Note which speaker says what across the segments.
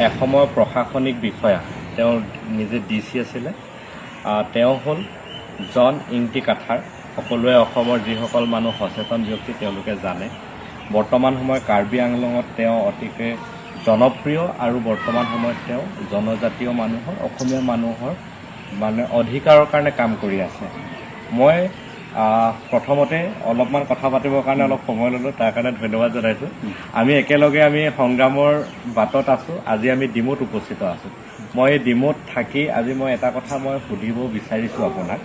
Speaker 1: এসময়ৰ প্ৰশাসনিক বিষয়া তেওঁ নিজে ডিচি আছিলে তেওঁ হ'ল জন ইংতি কাঠাৰ সকলোৱে অসমৰ যিসকল মানুহ সচেতন ব্যক্তি তেওঁলোকে জানে বৰ্তমান সময়ত কাৰ্বি আংলঙত তেওঁ অতিকে জনপ্ৰিয় আৰু বৰ্তমান সময়ত তেওঁ জনজাতীয় মানুহৰ অসমীয়া মানুহৰ মানে অধিকাৰৰ কাৰণে কাম কৰি আছে মই প্ৰথমতে অলপমান কথা পাতিবৰ কাৰণে অলপ সময় ল'লোঁ তাৰ কাৰণে ধন্যবাদ জনাইছোঁ আমি একেলগে আমি সংগ্ৰামৰ বাটত আছোঁ আজি আমি ডিমৌত উপস্থিত আছোঁ মই ডিমৌত থাকি আজি মই এটা কথা মই সুধিব বিচাৰিছোঁ আপোনাক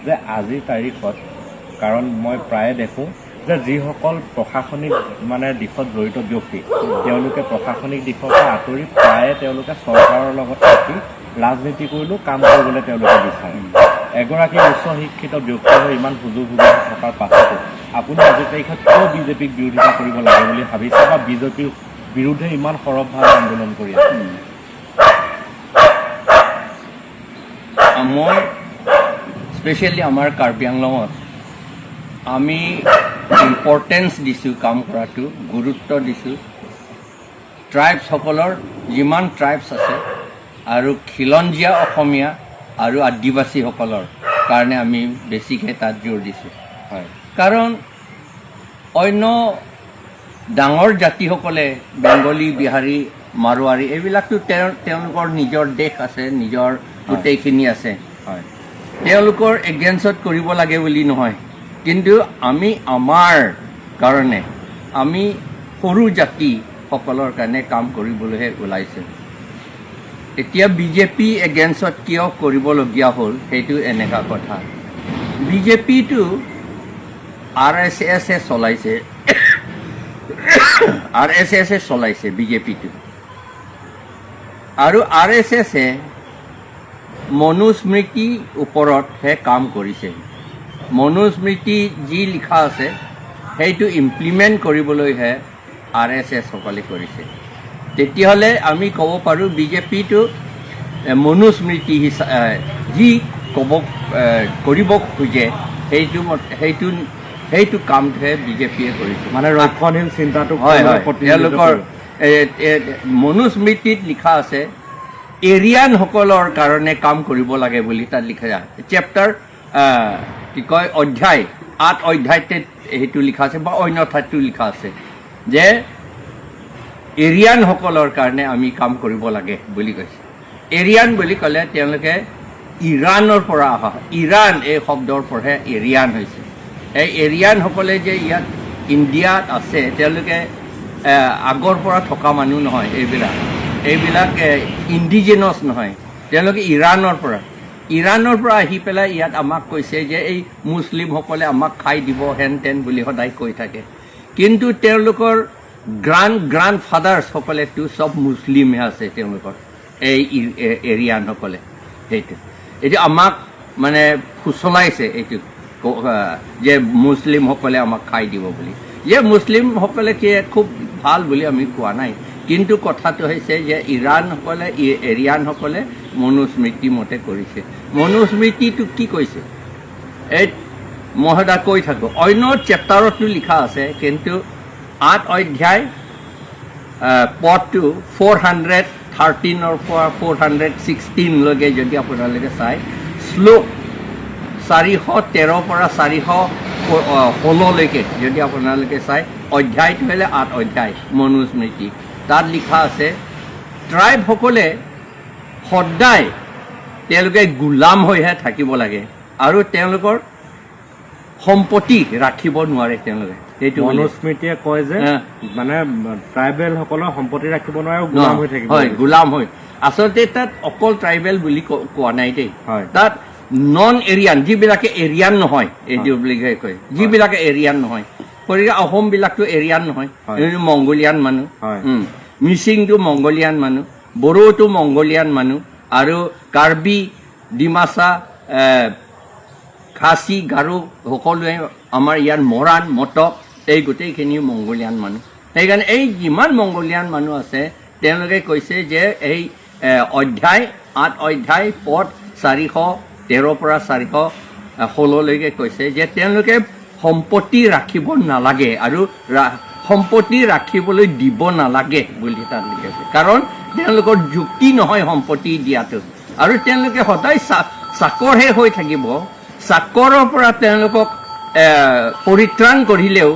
Speaker 1: যে আজিৰ তাৰিখত কাৰণ মই প্ৰায়ে দেখোঁ যে যিসকল প্ৰশাসনিক মানে দিশত জড়িত ব্যক্তি তেওঁলোকে প্ৰশাসনিক দিশৰ পৰা আঁতৰি প্ৰায়ে তেওঁলোকে চৰকাৰৰ লগত থাকি ৰাজনীতি কৰিলেও কাম কৰিবলৈ তেওঁলোকে বিচাৰে এগৰাকী উচ্চ শিক্ষিত ব্যক্তি হৈ ইমান সুযোগ সুবিধা থকাৰ পাছতো আপুনি আজিৰ তাৰিখত কিয় বিজেপিক বিৰোধিতা কৰিব লাগে বুলি ভাবিছে বা বিজেপিৰ বিৰুদ্ধে ইমান সৰবভাৱে আন্দোলন কৰি আছে
Speaker 2: মই স্পেচিয়েলি আমাৰ কাৰ্বি আংলঙত আমি ইম্পৰ্টেঞ্চ দিছোঁ কাম কৰাটো গুৰুত্ব দিছোঁ ট্ৰাইবছসকলৰ যিমান ট্ৰাইবছ আছে আৰু খিলঞ্জীয়া অসমীয়া আৰু আদিবাসীসকলৰ কাৰণে আমি বেছিকৈ তাত জোৰ দিছোঁ
Speaker 1: হয়
Speaker 2: কাৰণ অন্য ডাঙৰ জাতিসকলে বেংগলী বিহাৰী মাৰোৱাৰী এইবিলাকতো তেওঁলোকৰ নিজৰ দেশ আছে নিজৰ গোটেইখিনি আছে
Speaker 1: হয়
Speaker 2: তেওঁলোকৰ এগেইনষ্টত কৰিব লাগে বুলি নহয় কিন্তু আমি আমাৰ কাৰণে আমি সৰু জাতিসকলৰ কাৰণে কাম কৰিবলৈহে ওলাইছোঁ এতিয়া বিজেপি এগেইনষ্টত কিয় কৰিবলগীয়া হ'ল সেইটো এনেকুৱা কথা বিজেপিটো RSSে চলাইছে RSSে চলাইছে বিজেপিটো আৰু RSSে মনুস্মৃতিৰ ওপৰতহে কাম কৰিছে মনুস্মৃতি যি লিখা আছে সেইটো ইমপ্লিমেণ্ট কৰিবলৈহে RSSসকলে কৰিছে তেতিয়াহ'লে আমি ক'ব পাৰোঁ বিজেপিটো মনুস্মৃতি যি কৰিব খোজে সেইটো কামটোহে বিজেপিয়ে কৰিছে
Speaker 1: মানে ৰক্ষণশীল চিন্তাটো
Speaker 2: হয় হয় তেওঁলোকৰ মনুস্মৃতিত লিখা আছে এৰিয়ানসকলৰ কাৰণে কাম কৰিব লাগে বুলি তাত লিখা যায় চেপ্টাৰ কি কয় অধ্যায় 8 অধ্যায়তে সেইটো লিখা আছে বা অন্য ঠাইতো লিখা আছে যে এৰিয়ানসকলৰ কাৰণে আমি কাম কৰিব লাগে বুলি কৈছে এৰিয়ান বুলি ক'লে তেওঁলোকে ইৰাণৰ পৰা অহা ইৰাণ এই শব্দৰ পৰাহে এৰিয়ান হৈছে এই এৰিয়ানসকলে যে ইয়াত ইণ্ডিয়াত আছে তেওঁলোকে আগৰ পৰা থকা মানুহ নহয় এইবিলাক ইণ্ডিজিনাছ নহয় তেওঁলোকে ইৰাণৰ পৰা আহি পেলাই ইয়াত আমাক কৈছে যে এই মুছলিমসকলে আমাক খাই দিব হেন তেন বুলি সদায় কৈ থাকে কিন্তু তেওঁলোকৰ গ্ৰাণ্ড ফাদাৰ্ছসকলেতো চব মুছলিমহে আছে তেওঁলোকৰ এই এৰিয়ানসকলে সেইটো এইটো আমাক মানে ফুচলাইছে এইটো যে মুছলিমসকলে আমাক খাই দিব বুলি যে মুছলিমসকলে কি খুব ভাল বুলি আমি কোৱা নাই কিন্তু কথাটো হৈছে যে ইৰাণসকলে এৰিয়ানসকলে মনুস্মৃতি মতে কৰিছে মনুস্মৃতিটো কি কৈছে এই মই সদায় কৈ থাকোঁ অন্য চেপ্টাৰতো লিখা আছে কিন্তু 8 অধ্যায় পদটো 413ৰ পৰা 416লৈকে যদি আপোনালোকে চায় শ্লোক 413 পৰা 416লৈকে যদি আপোনালোকে চায় অধ্যায়টো হ'লে 8 অধ্যায় মনুস্মৃতি তাত লিখা আছে ট্ৰাইবসকলে সদায় তেওঁলোকে গোলাম হৈহে থাকিব লাগে আৰু তেওঁলোকৰ সম্পত্তি ৰাখিব নোৱাৰে তেওঁলোকে সেইটো
Speaker 1: মনুস্মৃতিয়ে কয় যে মানে ট্ৰাইবেলসকলৰ সম্পত্তি ৰাখিব নোৱাৰে আৰু গোলাম হৈ থাকিব
Speaker 2: হয় গোলাম হৈ আচলতে তাত অকল ট্ৰাইবেল বুলি কোৱা নাই দেই তাত নন এৰিয়ান যিবিলাকে এৰিয়ান নহয় এইটো বুলি কয় যিবিলাকে এৰিয়ান নহয় গতিকে অসমবিলাকতো এৰিয়ান নহয় মংগোলিয়ান মানুহ মিচিংটো মংগোলিয়ান মানুহ বড়োটো মংগোলিয়ান মানুহ আৰু কাৰ্বি ডিমাচা খাচী গাৰো সকলোৱে আমাৰ ইয়াত মৰাণ মটক এই গোটেইখিনি মংগোলিয়ান মানুহ সেইকাৰণে এই যিমান মংগোলিয়ান মানুহ আছে তেওঁলোকে কৈছে যে এই অধ্যায় 8 অধ্যায় পদ 413 পৰা 416লৈকে কৈছে যে তেওঁলোকে সম্পত্তি ৰাখিব নালাগে আৰু সম্পত্তি ৰাখিবলৈ দিব নালাগে বুলি তাত লিখিছে কাৰণ তেওঁলোকৰ যুক্তি নহয় সম্পত্তি দিয়াটো আৰু তেওঁলোকে সদায় চাকৰহে হৈ থাকিব চাকৰৰ পৰা তেওঁলোকক পৰিত্ৰাণ কৰিলেও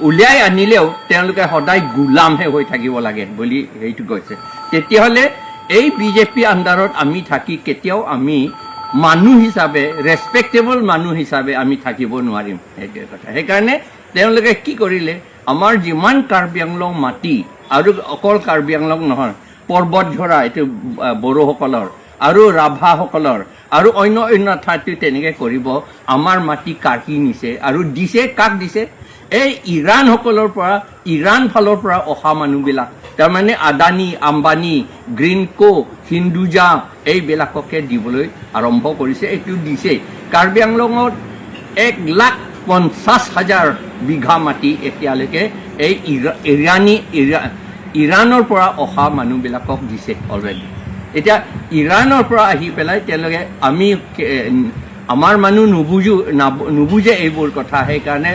Speaker 2: উলিয়াই আনিলেও তেওঁলোকে সদায় গোলামহে হৈ থাকিব লাগে বুলি সেইটো কৈছে তেতিয়াহ'লে এই বিজেপি আণ্ডাৰত আমি থাকি কেতিয়াও আমি মানুহ হিচাপে ৰেছপেক্টেবল মানুহ হিচাপে আমি থাকিব নোৱাৰিম সেইটোৱে কথা সেইকাৰণে তেওঁলোকে কি কৰিলে আমাৰ যিমান কাৰ্বি আংলং মাটি আৰু অকল কাৰ্বি আংলং নহয় পৰ্বত ঝৰা এইটো বড়োসকলৰ আৰু ৰাভাসকলৰ আৰু অন্য অন্য ঠাইতো তেনেকৈ কৰিব আমাৰ মাটি কাঢ়ি নিছে আৰু দিছে কাক দিছে এই ইৰাণসকলৰ পৰা ইৰাণ ফালৰ পৰা অহা মানুহবিলাক তাৰমানে আদানী আম্বানী গ্ৰীণকো হিন্দুজা এইবিলাককে দিবলৈ আৰম্ভ কৰিছে এইটো দিছে কাৰ্বি আংলঙত 1,50,000 বিঘা মাটি এতিয়ালৈকে এই ইৰাণৰ পৰা অহা মানুহবিলাকক দিছে অলৰেডি এতিয়া ইৰাণৰ পৰা আহি পেলাই তেওঁলোকে আমি আমাৰ মানুহ নুবুজে এইবোৰ কথা সেইকাৰণে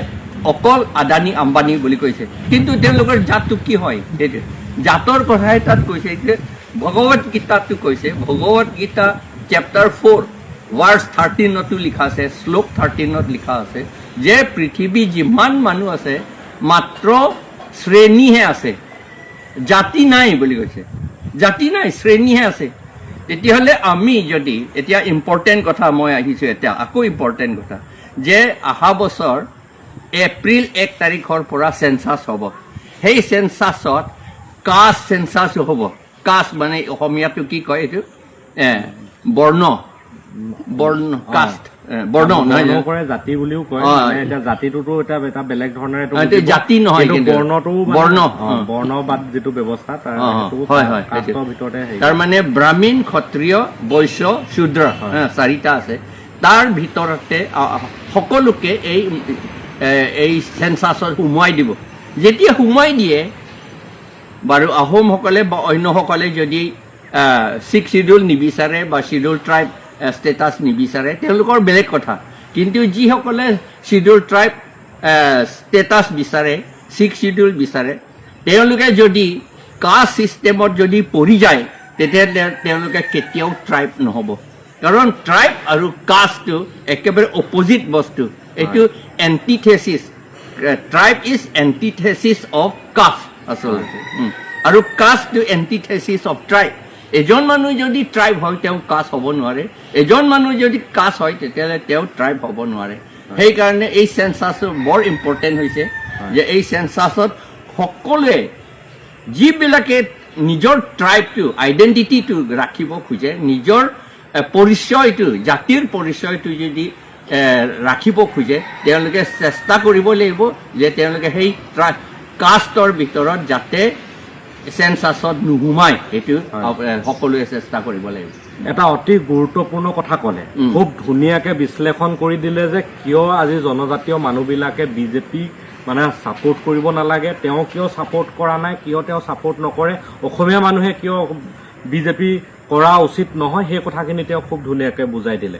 Speaker 2: অকল আদানী আম্বানী বুলি কৈছে কিন্তু তেওঁলোকৰ জাতটো কি হয় সেইটো জাতৰ কথাই তাত কৈছে যে ভগৱত গীতাটো কৈছে ভগৱত গীতা চেপ্টাৰ 4 ভাৰ্ছ 13তো লিখা আছে শ্লোক 13ত লিখা আছে যে পৃথিৱী যিমান মানুহ আছে মাত্ৰ শ্ৰেণীহে আছে জাতি নাই বুলি কৈছে জাতি নাই শ্ৰেণীহে আছে তেতিয়াহ'লে আমি যদি এতিয়া ইম্পৰ্টেণ্ট কথা মই আহিছোঁ এতিয়া আকৌ ইম্পৰ্টেণ্ট কথা যে অহা বছৰ এপ্ৰিল 1 তাৰিখৰ পৰা চেঞ্চাছ হ'ব সেই চেঞ্চাছত কাষ্ট চেঞ্চাছ হ'ব কাষ্ট মানে অসমীয়াটো কি কয় এইটো বৰ্ণ কাষ্ট বৰ্ণ নহয়
Speaker 1: জাতি বুলিও কয় এতিয়া জাতিটোতো এটা বেলেগ ধৰণে
Speaker 2: জাতি নহয়
Speaker 1: বৰ্ণটো বৰ্ণবাদ যিটো ব্যৱস্থা কাষ্টৰ ভিতৰতে
Speaker 2: তাৰমানে ব্ৰাহ্মণ ক্ষত্ৰিয় বৈশ্য শূদ্ৰ 4টা আছে তাৰ ভিতৰতে সকলোকে এই চেঞ্চাছত সোমোৱাই দিব যেতিয়া সোমোৱাই দিয়ে বাৰু আহোমসকলে বা অন্যসকলে যদি 6 শিডিউল নিবিচাৰে বা শিডিউল ট্ৰাইব ষ্টেটাছ নিবিচাৰে তেওঁলোকৰ বেলেগ কথা কিন্তু যিসকলে শিডিউল ট্ৰাইব ষ্টেটাছ বিচাৰে 6 শিডিউল বিচাৰে তেওঁলোকে যদি কাষ্ট ছিষ্টেমত যদি পৰি যায় তেতিয়াহ'লে তেওঁলোকে কেতিয়াও ট্ৰাইব নহ'ব কাৰণ ট্ৰাইব আৰু কাষ্টটো একেবাৰে অপজিট বস্তু এইটো এণ্টিথেচিছ ট্ৰাইব ইজ এণ্টিথেচিছ অফ কাষ্ট আচলতে আৰু কাষ্টটো এণ্টিথেচিছ অফ ট্ৰাইব এজন মানুহ যদি ট্ৰাইব হয় তেওঁ কাষ্ট হ'ব নোৱাৰে এজন মানুহ যদি কাষ্ট হয় তেতিয়াহ'লে তেওঁ ট্ৰাইব হ'ব নোৱাৰে সেইকাৰণে এই চেঞ্চাছটো বৰ ইম্পৰ্টেণ্ট হৈছে যে এই চেঞ্চাছত সকলোৱে যিবিলাকে নিজৰ ট্ৰাইবটো আইডেণ্টিটিটো ৰাখিব খোজে নিজৰ পৰিচয়টো জাতিৰ পৰিচয়টো যদি ৰাখিব খোজে তেওঁলোকে চেষ্টা কৰিব লাগিব যে তেওঁলোকে সেই কাষ্টৰ ভিতৰত যাতে চেঞ্চাছত নোসোমায় সেইটো সকলোৱে চেষ্টা কৰিব লাগিব
Speaker 1: এটা অতি গুৰুত্বপূৰ্ণ কথা ক'লে খুব ধুনীয়াকৈ বিশ্লেষণ কৰি দিলে যে কিয় আজি জনজাতীয় মানুহবিলাকে বিজেপি মানে ছাপোৰ্ট কৰিব নালাগে তেওঁ কিয় ছাপোৰ্ট কৰা নাই কিয় তেওঁ ছাপোৰ্ট নকৰে অসমীয়া মানুহে কিয় বিজেপি কৰা উচিত নহয় সেই কথাখিনি তেওঁ খুব ধুনীয়াকৈ বুজাই দিলে